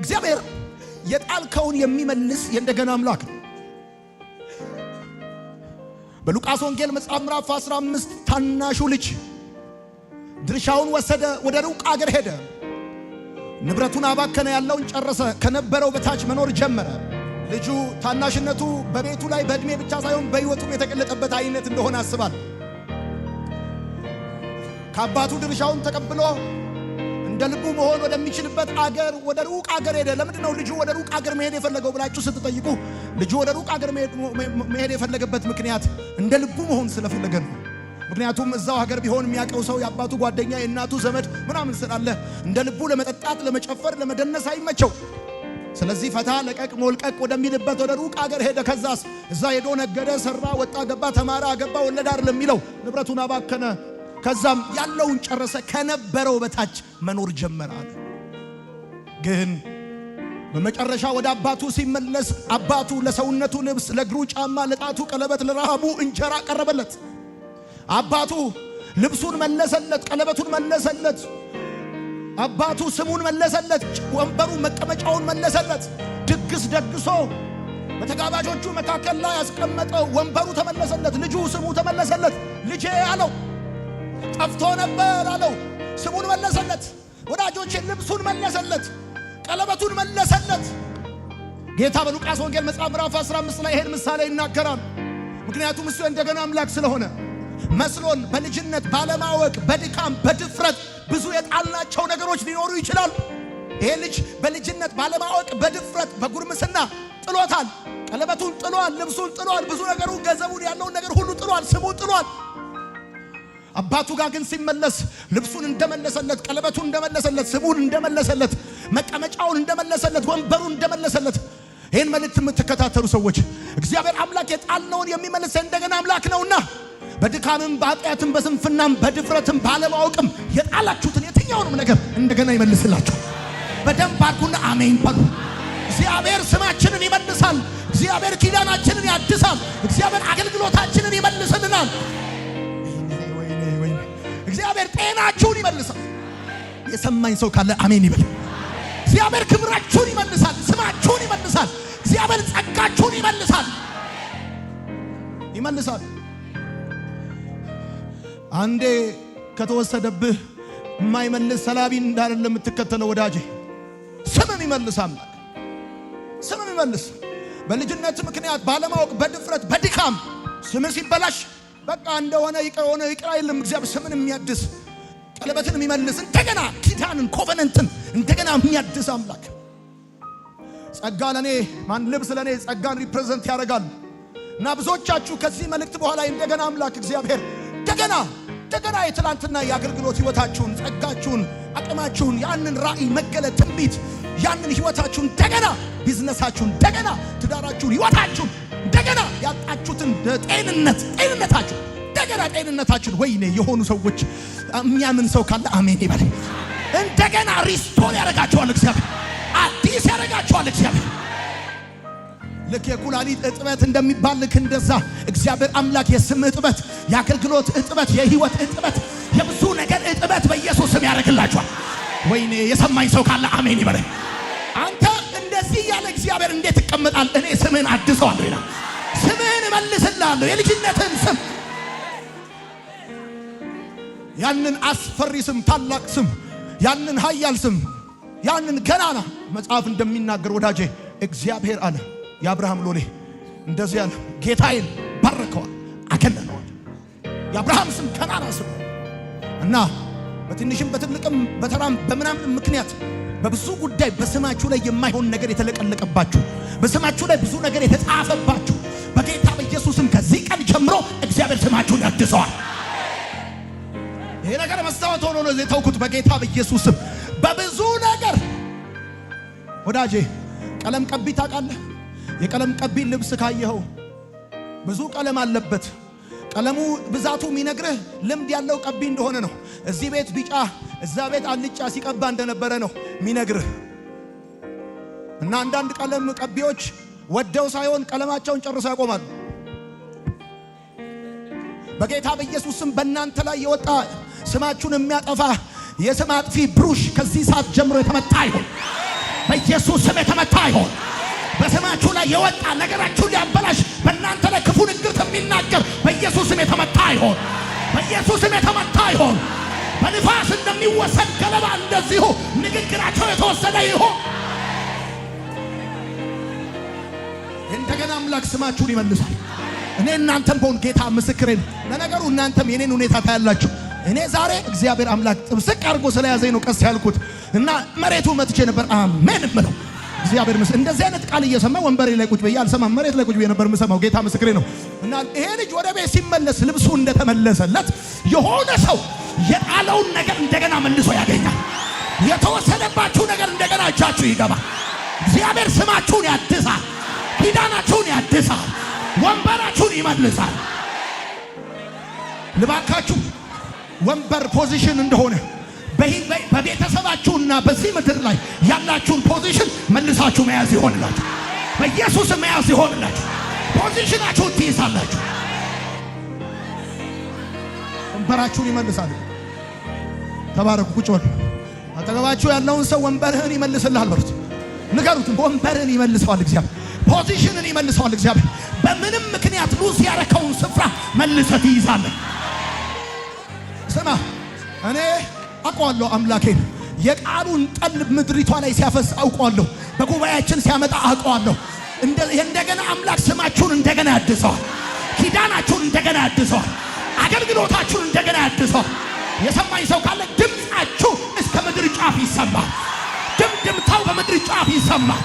እግዚአብሔር የጣልከውን የሚመልስ የእንደገና አምላክ ነው። በሉቃስ ወንጌል መጽሐፍ ምዕራፍ 15 ታናሹ ልጅ ድርሻውን ወሰደ፣ ወደ ሩቅ አገር ሄደ። ንብረቱን አባከነ፣ ያለውን ጨረሰ፣ ከነበረው በታች መኖር ጀመረ። ልጁ ታናሽነቱ በቤቱ ላይ በእድሜ ብቻ ሳይሆን በሕይወቱም የተገለጠበት አይነት እንደሆነ አስባል። ከአባቱ ድርሻውን ተቀብሎ እንደ ልቡ መሆን ወደሚችልበት አገር ወደ ሩቅ አገር ሄደ። ለምንድነው ልጁ ወደ ሩቅ አገር መሄድ የፈለገው ብላችሁ ስትጠይቁ ልጁ ወደ ሩቅ አገር መሄድ የፈለገበት ምክንያት እንደ ልቡ መሆን ስለፈለገ ነው። ምክንያቱም እዛው ሀገር ቢሆን የሚያቀው ሰው የአባቱ ጓደኛ የእናቱ ዘመድ ምናምን ስላለ እንደ ልቡ ለመጠጣት ለመጨፈር ለመደነስ አይመቸው። ስለዚህ ፈታ ለቀቅ ሞልቀቅ ወደሚልበት ወደ ሩቅ አገር ሄደ። ከዛስ እዛ ሄዶ ነገደ፣ ሰራ፣ ወጣ፣ ገባ፣ ተማረ፣ አገባ፣ ወለደ አይደለም የሚለው ንብረቱን አባከነ። ከዛም ያለውን ጨረሰ፣ ከነበረው በታች መኖር ጀመረ አለ። ግን በመጨረሻ ወደ አባቱ ሲመለስ አባቱ ለሰውነቱ ልብስ፣ ለእግሩ ጫማ፣ ለጣቱ ቀለበት፣ ለረሃቡ እንጀራ ቀረበለት። አባቱ ልብሱን መለሰለት፣ ቀለበቱን መለሰለት። አባቱ ስሙን መለሰለት፣ ወንበሩ መቀመጫውን መለሰለት። ድግስ ደግሶ በተጋባዦቹ መካከል ላይ ያስቀመጠው ወንበሩ ተመለሰለት። ልጁ ስሙ ተመለሰለት። ልጄ አለው። ጠፍቶ ነበር አለው። ስሙን መለሰለት። ወዳጆቼ ልብሱን መለሰለት፣ ቀለበቱን መለሰለት። ጌታ በሉቃስ ወንጌል መጽሐፍ ምዕራፍ 15 ላይ ይሄን ምሳሌ ይናገራል። ምክንያቱም እሱ እንደገና አምላክ ስለሆነ መስሎን በልጅነት ባለማወቅ በድካም በድፍረት ብዙ የጣልናቸው ነገሮች ሊኖሩ ይችላል። ይሄ ልጅ በልጅነት ባለማወቅ በድፍረት በጉርምስና ጥሎታል። ቀለበቱን ጥሏል፣ ልብሱን ጥሏል፣ ብዙ ነገሩን፣ ገንዘቡን፣ ያለውን ነገር ሁሉ ጥሏል፣ ስሙን ጥሏል። አባቱ ጋር ግን ሲመለስ ልብሱን እንደመለሰለት፣ ቀለበቱን እንደመለሰለት፣ ስሙን እንደመለሰለት፣ መቀመጫውን እንደመለሰለት፣ ወንበሩን እንደመለሰለት። ይህን መልእክት የምትከታተሉ ሰዎች እግዚአብሔር አምላክ የጣልነውን የሚመልስ እንደገና አምላክ ነውና በድካምም በኃጢአትም በስንፍናም በድፍረትም ባለማወቅም የጣላችሁትን የትኛውንም ነገር እንደገና ይመልስላችሁ። በደንብ አድርጉና አሜን በሉ። እግዚአብሔር ስማችንን ይመልሳል። እግዚአብሔር ኪዳናችንን ያድሳል። እግዚአብሔር አገልግሎታችንን ይመልስልናል። እግዚአብሔር ጤናችሁን ይመልሳል። የሰማኝ ሰው ካለ አሜን ይበል። እግዚአብሔር ክብራችሁን ይመልሳል። ስማችሁን ይመልሳል። እግዚአብሔር ጸጋችሁን ይመልሳል። አንዴ ከተወሰደብህ የማይመልስ ሰላቢ እንዳለ የምትከተለው ወዳጄ፣ ስምም ይመልስ አምላክ፣ ስምም ይመልስ። በልጅነት ምክንያት ባለማወቅ በድፍረት በድካም ስም ሲበላሽ በቃ እንደሆነ ይቅር ሆነ ይቅር አይልም። እግዚአብሔር ስምን የሚያድስ ቀለበትን የሚመልስ እንደገና ኪዳንን ኮቨነንትን እንደገና የሚያድስ አምላክ። ጸጋ ለኔ ልብስ ለኔ ጸጋን ሪፕሬዘንት ያደርጋል። እና ብዙዎቻችሁ ከዚህ መልእክት በኋላ እንደገና አምላክ እግዚአብሔር እንደገና የትላንትና የአገልግሎት ህይወታችሁን፣ ጸጋችሁን፣ አቅማችሁን፣ ያንን ራእይ መገለጥ ትንቢት፣ ያንን ህይወታችሁን እንደገና ቢዝነሳችሁን እንደገና ትዳራችሁን፣ ህይወታችሁን እንደገና ያጣችሁትን ጤንነታችሁ እንደገና ጤንነታችሁን ወይኔ የሆኑ ሰዎች የሚያምን ሰው ካለ አሜን ይበል። እንደገና ሪስቶር ያደርጋችኋል እግዚአብሔር፣ አዲስ ያደርጋችኋል እግዚአብሔር። ልክ የኩላሊት እጥበት እንደሚባል ልክ እንደዛ እግዚአብሔር አምላክ የስም እጥበት፣ የአገልግሎት እጥበት፣ የህይወት እጥበት፣ የብዙ ነገር እጥበት በኢየሱስ ስም ያደርግላችኋል። ወይኔ የሰማኝ ሰው ካለ አሜን ይበል። አንተ እንደዚህ ያለ እግዚአብሔር እንዴት ይቀመጣል? እኔ ስምህን አድሰዋለሁ ይላል። ስምህን እመልስልሃለሁ፣ የልጅነትህን ስም፣ ያንን አስፈሪ ስም፣ ታላቅ ስም፣ ያንን ኃያል ስም፣ ያንን ገናና መጽሐፍ እንደሚናገር ወዳጄ እግዚአብሔር አለ የአብርሃም ሎሌ እንደዚህ ያለ ጌታዬን ባረከዋል፣ አገነነዋል። የአብርሃም ስም ገናና ስም እና በትንሽም በትልቅም በተራም በምናምን ምክንያት በብዙ ጉዳይ በስማችሁ ላይ የማይሆን ነገር የተለቀለቀባችሁ፣ በስማችሁ ላይ ብዙ ነገር የተጻፈባችሁ በጌታ በኢየሱስም ከዚህ ቀን ጀምሮ እግዚአብሔር ስማችሁን ያድሰዋል። ይሄ ነገር መስታወት ሆኖ ነው የተውኩት በጌታ በኢየሱስም። በብዙ ነገር ወዳጄ ቀለም ቀቢ ታውቃለህ? የቀለም ቀቢ ልብስ ካየኸው ብዙ ቀለም አለበት። ቀለሙ ብዛቱ የሚነግርህ ልምድ ያለው ቀቢ እንደሆነ ነው። እዚህ ቤት ቢጫ እዛ ቤት አልጫ ሲቀባ እንደነበረ ነው የሚነግርህ። እና አንዳንድ ቀለም ቀቢዎች ወደው ሳይሆን ቀለማቸውን ጨርሰው ያቆማሉ። በጌታ በኢየሱስ ስም በእናንተ ላይ የወጣ ስማችሁን የሚያጠፋ የስም አጥፊ ብሩሽ ከዚህ ሰዓት ጀምሮ የተመታ ይሁን በኢየሱስ ስም የተመታ ይሆን። በስማችሁ ላይ የወጣ ነገራችሁን ሊያበላሽ በእናንተ ላይ ክፉ ንግርት የሚናገር በኢየሱስ ስም የተመታ ይሆን። በኢየሱስ ስም የተመታ ይሆን። በንፋስ እንደሚወሰድ ገለባ እንደዚሁ ንግግራቸው የተወሰደ ይሆን። እንደገና አምላክ ስማችሁን ይመልሳል። እኔ እናንተም በሆን ጌታ ምስክሬ ነው። ለነገሩ እናንተም የኔን ሁኔታ ታያላችሁ። እኔ ዛሬ እግዚአብሔር አምላክ ጥብስቅ አድርጎ ስለያዘኝ ነው ቀስ ያልኩት እና መሬቱ መጥቼ ነበር። አሜን እምለው እግዚአብሔር ምስክር። እንደዚህ አይነት ቃል እየሰማ ወንበሬ ላይ ቁጭ ብዬ አልሰማም፣ መሬት ላይ ቁጭ ብዬ ነበር የምሰማው። ጌታ ምስክሬ ነው። እና ይሄ ልጅ ወደ ቤት ሲመለስ ልብሱ እንደተመለሰለት የሆነ ሰው የጣለውን ነገር እንደገና መልሶ ያገኛል። የተወሰደባችሁ ነገር እንደገና እጃችሁ ይገባል። እግዚአብሔር ስማችሁን ያድሳል፣ ኪዳናችሁን ያድሳል፣ ወንበራችሁን ይመልሳል። ልባካችሁ ወንበር ፖዚሽን እንደሆነ በቤተሰባችሁና በዚህ ምድር ላይ ያላችሁን ፖዚሽን መልሳችሁ መያዝ ይሆንላችሁ። በኢየሱስ መያዝ ይሆንላችሁ። ፖዚሽናችሁን ትይዛላችሁ። ወንበራችሁን ይመልሳል። ተባረኩ። ቁጭ በሉ። አጠገባችሁ ያለውን ሰው ወንበርህን ይመልስልሃል በሉት። ንገሩት። ወንበርህን ይመልሰዋል እግዚአብሔር። ፖዚሽንን ይመልሰዋል እግዚአብሔር። በምንም ምክንያት ሉዝ ያረከውን ስፍራ መልሰህ ትይዛለህ። ስማ፣ እኔ አውቀዋለሁ አምላኬን። የቃሉን ጠል ምድሪቷ ላይ ሲያፈስ አውቀዋለሁ። በጉባኤያችን ሲያመጣ አውቀዋለሁ። እንደገና አምላክ ስማችሁን እንደገና ያድሰዋል። ኪዳናችሁን እንደገና ያድሰዋል። አገልግሎታችሁን እንደገና ያድሰዋል። የሰማኝ ሰው ካለ ድምፃችሁ እስከ ምድር ጫፍ ይሰማል። ድምድምታው በምድር ጫፍ ይሰማል።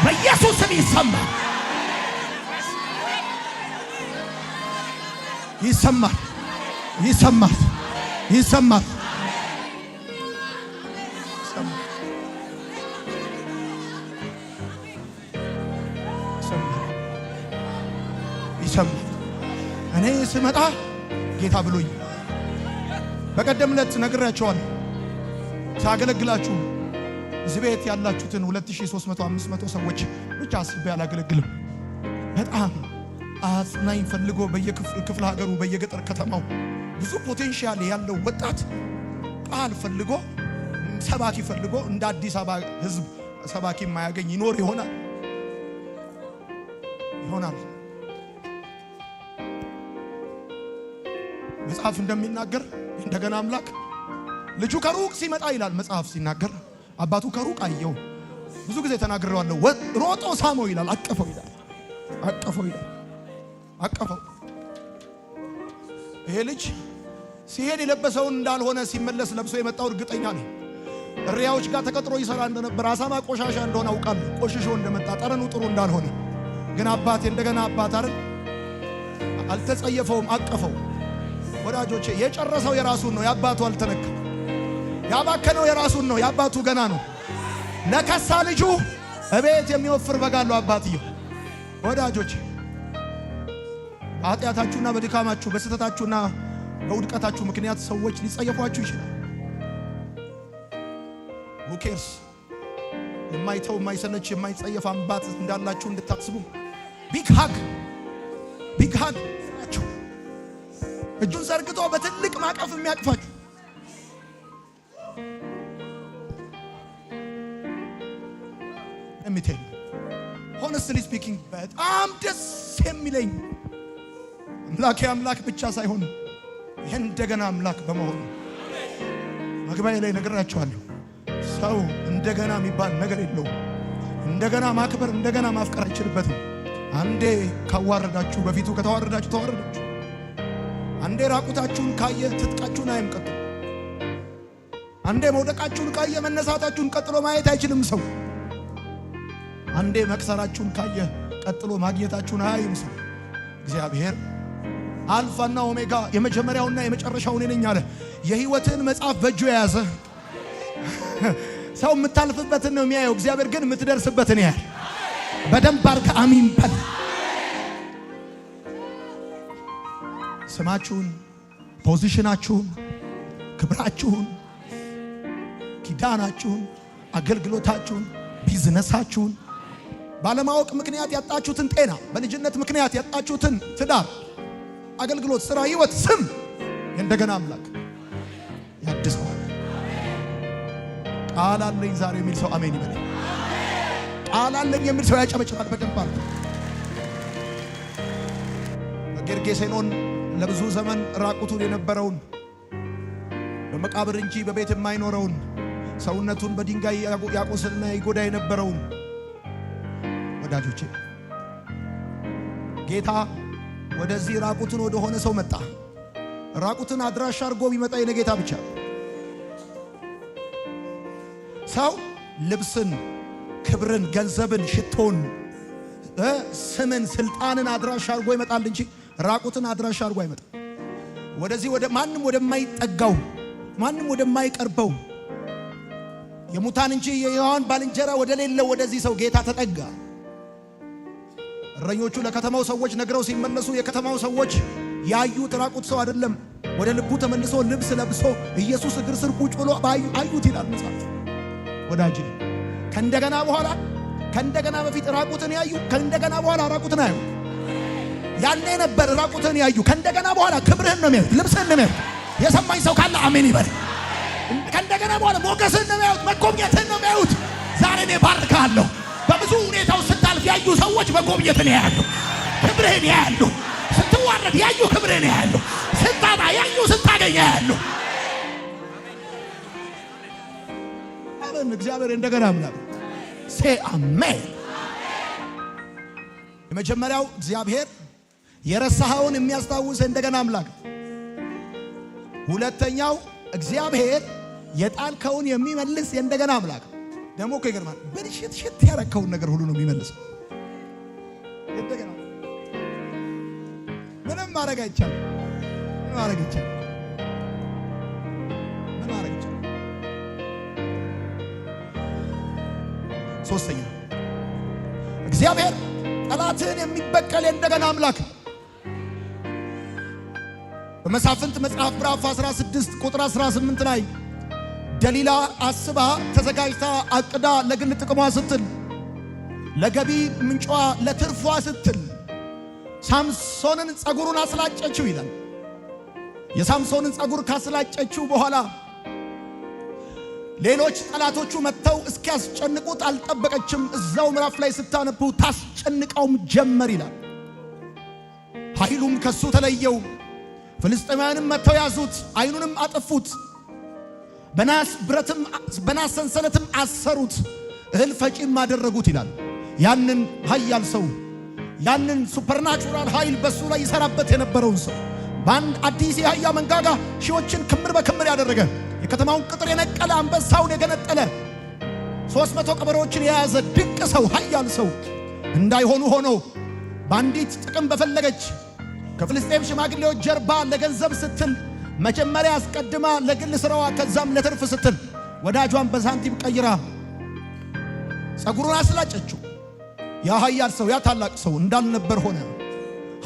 በኢየሱስ ስም ይሰማል። ይሰማል። ይሰማል። ይሰማል። ይሰማል። እኔ ስመጣ ጌታ ብሎኝ በቀደም ዕለት ነግራችኋለሁ። ሳገለግላችሁ እዚህ ቤት ያላችሁትን 2300 500 ሰዎች ብቻ አስቤ አላገለግልም። በጣም አጽናኝ ፈልጎ በየክፍለ ሀገሩ በየገጠር ከተማው ብዙ ፖቴንሻል ያለው ወጣት ቃል ፈልጎ ሰባኪ ፈልጎ እንደ አዲስ አበባ ሕዝብ ሰባኪ የማያገኝ ይኖር ይሆናል። መጽሐፍ እንደሚናገር እንደገና አምላክ ልጁ ከሩቅ ሲመጣ ይላል መጽሐፍ ሲናገር አባቱ ከሩቅ አየው። ብዙ ጊዜ ተናግሬዋለሁ። ሮጦ ሳመው ይላል፣ አቀፈው ይላል፣ አቀፈው። ይሄ ልጅ ሲሄድ የለበሰውን እንዳልሆነ ሲመለስ ለብሶ የመጣው እርግጠኛ ነኝ። እሪያዎች ጋር ተቀጥሮ ይሰራ እንደነበር፣ አሳማ ቆሻሻ እንደሆነ አውቃለሁ። ቆሽሾ እንደመጣ ጠረኑ ጥሩ እንዳልሆነ ግን አባቴ እንደገና አባት አይደል አልተጸየፈውም፣ አቀፈው። ወዳጆቼ የጨረሰው የራሱን ነው፣ ያባቱ አልተነካም። ያባከነው የራሱን ነው፣ ያባቱ ገና ነው። ለከሳ ልጁ እቤት የሚወፍር በጋለው አባትየው። ወዳጆቼ በኃጢአታችሁና በድካማችሁ በስተታችሁና በውድቀታችሁ ምክንያት ሰዎች ሊጸየፏችሁ ይችላል። ሁኬርስ የማይተው የማይሰለች የማይጸየፍ አባት እንዳላችሁ እንድታስቡ ቢግ ሃግ እጁን ዘርግቶ በትልቅ ማቀፍ የሚያቅፋችሁ እሚቴኝ ሆነስትሊ ስፒኪንግ በጣም ደስ የሚለኝ አምላኬ አምላክ ብቻ ሳይሆን እንደገና አምላክ በመሆኑ መግቢያ ላይ ነግራችኋለሁ። ሰው እንደገና የሚባል ነገር የለውም። እንደገና ማክበር እንደገና ማፍቀር አይችልበትም። አንዴ ካዋረዳችሁ በፊቱ ከተዋረዳችሁ ተዋረዳችሁ። አንዴ ራቁታችሁን ካየ ትጥቃችሁን አይምቀጥ። አንዴ መውደቃችሁን ካየ መነሳታችሁን ቀጥሎ ማየት አይችልም ሰው። አንዴ መክሰራችሁን ካየ ቀጥሎ ማግኘታችሁን አያይም ሰው። እግዚአብሔር አልፋና ኦሜጋ የመጀመሪያውና የመጨረሻው እኔ ነኝ አለ። የሕይወትን መጽሐፍ በእጁ የያዘ ሰው የምታልፍበትን ነው የሚያየው። እግዚአብሔር ግን የምትደርስበትን ያያል። በደንብ አርካ አሚን በል። ስማችሁን፣ ፖዚሽናችሁን፣ ክብራችሁን፣ ኪዳናችሁን፣ አገልግሎታችሁን፣ ቢዝነሳችሁን፣ ባለማወቅ ምክንያት ያጣችሁትን ጤና፣ በልጅነት ምክንያት ያጣችሁትን ትዳር፣ አገልግሎት፣ ስራ፣ ህይወት፣ ስም እንደገና አምላክ ያድሰዋል። ቃል አለኝ ዛሬ የሚል ሰው አሜን ይበል። ቃል አለኝ የሚል ሰው ያጨበጭባል በደንብ አለ። በጌርጌሴኖን ለብዙ ዘመን ራቁቱን የነበረውን በመቃብር እንጂ በቤት የማይኖረውን ሰውነቱን በድንጋይ ያቆስልና ይጎዳ የነበረውን ወዳጆቼ ጌታ ወደዚህ ራቁቱን ወደ ሆነ ሰው መጣ። ራቁትን አድራሻ አድርጎ ቢመጣ የኔ ጌታ ብቻ። ሰው ልብስን፣ ክብርን፣ ገንዘብን፣ ሽቶን፣ ስምን፣ ስልጣንን አድራሻ አድርጎ ይመጣል እንጂ ራቁትን አድራሻ አድርጎ አይመጣም። ወደዚህ ወደ ማንም ወደማይጠጋው ማንም ወደማይቀርበው የሙታን እንጂ የሕያዋን ባልንጀራ ወደ ሌለው ወደዚህ ሰው ጌታ ተጠጋ። እረኞቹ ለከተማው ሰዎች ነግረው ሲመለሱ የከተማው ሰዎች ያዩት ራቁት ሰው አይደለም፣ ወደ ልቡ ተመልሶ ልብስ ለብሶ ኢየሱስ እግር ስር ቁጭ ብሎ አዩት ይላል መጽሐፍ። ወዳጅ ከእንደገና በፊት ራቁትን ያዩ፣ ከእንደገና በኋላ ራቁትን አዩ። ያኔ ነበር ራቁትን ያዩ፣ ከእንደገና በኋላ ክብርህን ነው የሚያዩት፣ ልብስህን ነው የሚያዩት። የሰማኝ ሰው ካለ አሜን ይበል። ከእንደገና በኋላ ሞገስህን ነው የሚያዩት፣ መጎብኘትህን ነው የሚያዩት። ዛሬ እኔ ባርካለሁ። በብዙ ሁኔታው ስታልፍ ያዩ ሰዎች መጎብኘትን ያያሉ፣ ክብርህን ያያሉ። ስትዋረድ ያዩ ክብርህን ያያሉ፣ ስታጣ ያዩ ስታገኝ ያያሉ። አሜን። እግዚአብሔር እንደገና አምላክ ሴ አሜን። የመጀመሪያው እግዚአብሔር የረሳኸውን የሚያስታውስ እንደገና አምላክ። ሁለተኛው እግዚአብሔር የጣልከውን የሚመልስ እንደገና አምላክ። ደግሞ እኮ ይገርማል። ብልሽት ያረከውን ነገር ሁሉ ነው የሚመልሰው። እንደገና ምንም ማድረግ አይቻልም። ምን ማድረግ ይቻላል? ሶስተኛ እግዚአብሔር ጠላትህን የሚበቀል እንደገና አምላክ። በመሳፍንት መጽሐፍ ምዕራፍ 16 ቁጥር 18 ላይ ደሊላ አስባ ተዘጋጅታ አቅዳ ለግል ጥቅሟ ስትል ለገቢ ምንጯ ለትርፏ ስትል ሳምሶንን ጸጉሩን አስላጨችው ይላል። የሳምሶንን ጸጉር ካስላጨችው በኋላ ሌሎች ጠላቶቹ መጥተው እስኪያስጨንቁት አልጠበቀችም። እዛው ምዕራፍ ላይ ስታነቡ ታስጨንቀውም ጀመር ይላል። ኃይሉም ከሱ ተለየው። ፍልስጤማውያንም መጥተው ያዙት፣ ዓይኑንም አጠፉት፣ በናስ ሰንሰለትም አሰሩት፣ እህል ፈጪም አደረጉት ይላል። ያንን ኃያል ሰው ያንን ሱፐርናቹራል ኃይል በሱ ላይ ይሰራበት የነበረውን ሰው በአንድ አዲስ የአህያ መንጋጋ ሺዎችን ክምር በክምር ያደረገ የከተማውን ቅጥር የነቀለ አንበሳውን የገነጠለ 300 ቀበሮችን የያዘ ድንቅ ሰው ኃያል ሰው እንዳይሆኑ ሆኖ በአንዲት ጥቅም በፈለገች ከፍልስጤም ሽማግሌዎች ጀርባ ለገንዘብ ስትል መጀመሪያ አስቀድማ ለግል ስራዋ ከዛም ለትርፍ ስትል ወዳጇን በሳንቲም ቀይራ ጸጉሩን አስላጨችው። ያ ኃያል ሰው ያ ታላቅ ሰው እንዳልነበር ሆነ።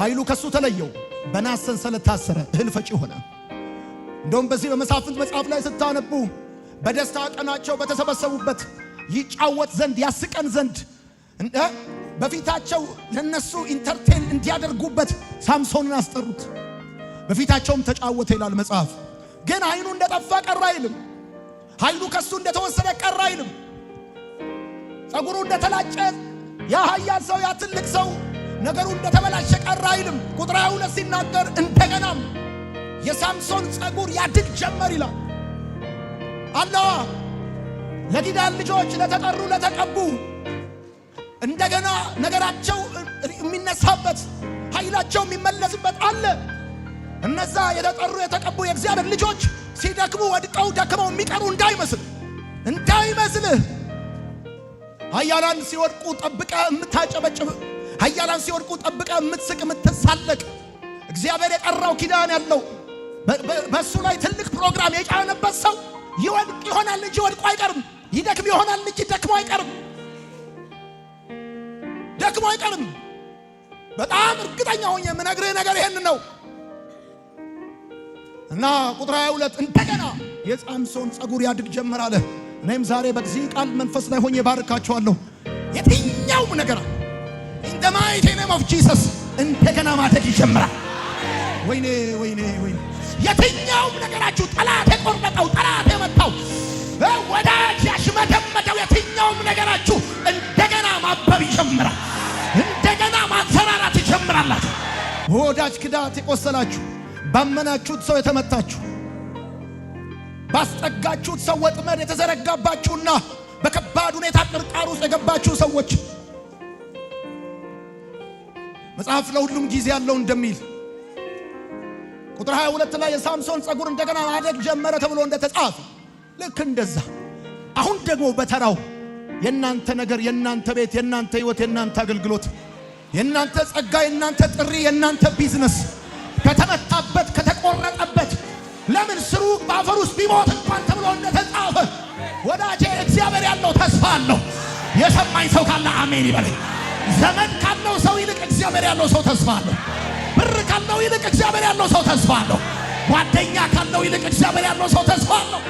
ኃይሉ ከሱ ተለየው። በናስ ሰንሰለት ታሰረ፣ እህል ፈጪ ሆነ። እንደውም በዚህ በመሳፍንት መጽሐፍ ላይ ስታነቡ በደስታ ቀናቸው በተሰበሰቡበት ይጫወት ዘንድ ያስቀን ዘንድ በፊታቸው ለነሱ ኢንተርቴን እንዲያደርጉበት ሳምሶንን አስጠሩት። በፊታቸውም ተጫወተ ይላል መጽሐፍ። ግን ዓይኑ እንደጠፋ ቀረ አይልም። ኃይሉ ከሱ እንደተወሰደ ቀረ አይልም። ጸጉሩ እንደተላጨ ያ ኃያል ሰው ያ ትልቅ ሰው ነገሩ እንደተበላሸ ቀረ አይልም። ቁጥር 22 ሲናገር እንደገናም የሳምሶን ጸጉር ያድግ ጀመር ይላል። አላህ ለጊዳን ልጆች ለተጠሩ ለተቀቡ እንደገና ነገራቸው የሚነሳበት ኃይላቸው የሚመለስበት አለ። እነዛ የተጠሩ የተቀቡ የእግዚአብሔር ልጆች ሲደክሙ ወድቀው ደክመው የሚቀሩ እንዳይመስልህ። ኃያላን ሲወድቁ ጠብቀ የምታጨበጭብ፣ ኃያላን ሲወድቁ ጠብቀ የምትስቅ የምትሳለቅ እግዚአብሔር የጠራው ኪዳን ያለው በሱ ላይ ትልቅ ፕሮግራም የጫነበት ሰው ይወድቅ ይሆናል እንጂ ወድቆ አይቀርም። ይደክም ይሆናል እንጂ ደክሞ አይቀርም። ደክሞ አይቀርም። በጣም እርግጠኛ ሆኜ የምነግርህ ነገር ይሄን ነው። እና ቁጥር 22 እንደገና የሳምሶን ጸጉር ያድግ ጀመር አለ። እኔም ዛሬ በዚህ ቃል መንፈስ ላይ ሆኜ ባርካቸዋለሁ። የትኛውም ነገር in the mighty name of Jesus እንደገና ማደግ ይጀምራል። ወይኔ የትኛውም ነገራችሁ ጠላት የቆረጠው ጠላት የመታው ወዳጅ ያሽመደመደው የትኛውም ነገራችሁ እንደገና ይጀምራል። እንደገና ማንሰራራት ይጀምራላችሁ። ወዳጅ ክዳት የቆሰላችሁ፣ ባመናችሁት ሰው የተመታችሁ፣ ባስጠጋችሁት ሰው ወጥመድ የተዘረጋባችሁና በከባድ ሁኔታ ቅርቃር ውስጥ የገባችሁ ሰዎች መጽሐፍ ለሁሉም ጊዜ ያለው እንደሚል ቁጥር 22 ላይ የሳምሶን ጸጉር እንደገና ማደግ ጀመረ ተብሎ እንደተጻፈ ልክ እንደዛ አሁን ደግሞ በተራው የናንተ ነገር፣ የናንተ ቤት፣ የናንተ ህይወት፣ የናንተ አገልግሎት፣ የናንተ ጸጋ፣ የናንተ ጥሪ፣ የናንተ ቢዝነስ ከተመታበት ከተቆረጠበት ለምን ስሩ በአፈር ውስጥ ቢሞት እንኳን ተብሎ እንደተጻፈ ወዳጄ እግዚአብሔር ያለው ተስፋ አለው። የሰማኝ ሰው ካለ አሜን ይበል። ዘመን ካለው ሰው ይልቅ እግዚአብሔር ያለው ሰው ተስፋ አለው። ብር ካለው ይልቅ እግዚአብሔር ያለው ሰው ተስፋ አለው። ጓደኛ ካለው ይልቅ እግዚአብሔር ያለው ሰው ተስፋ አለው።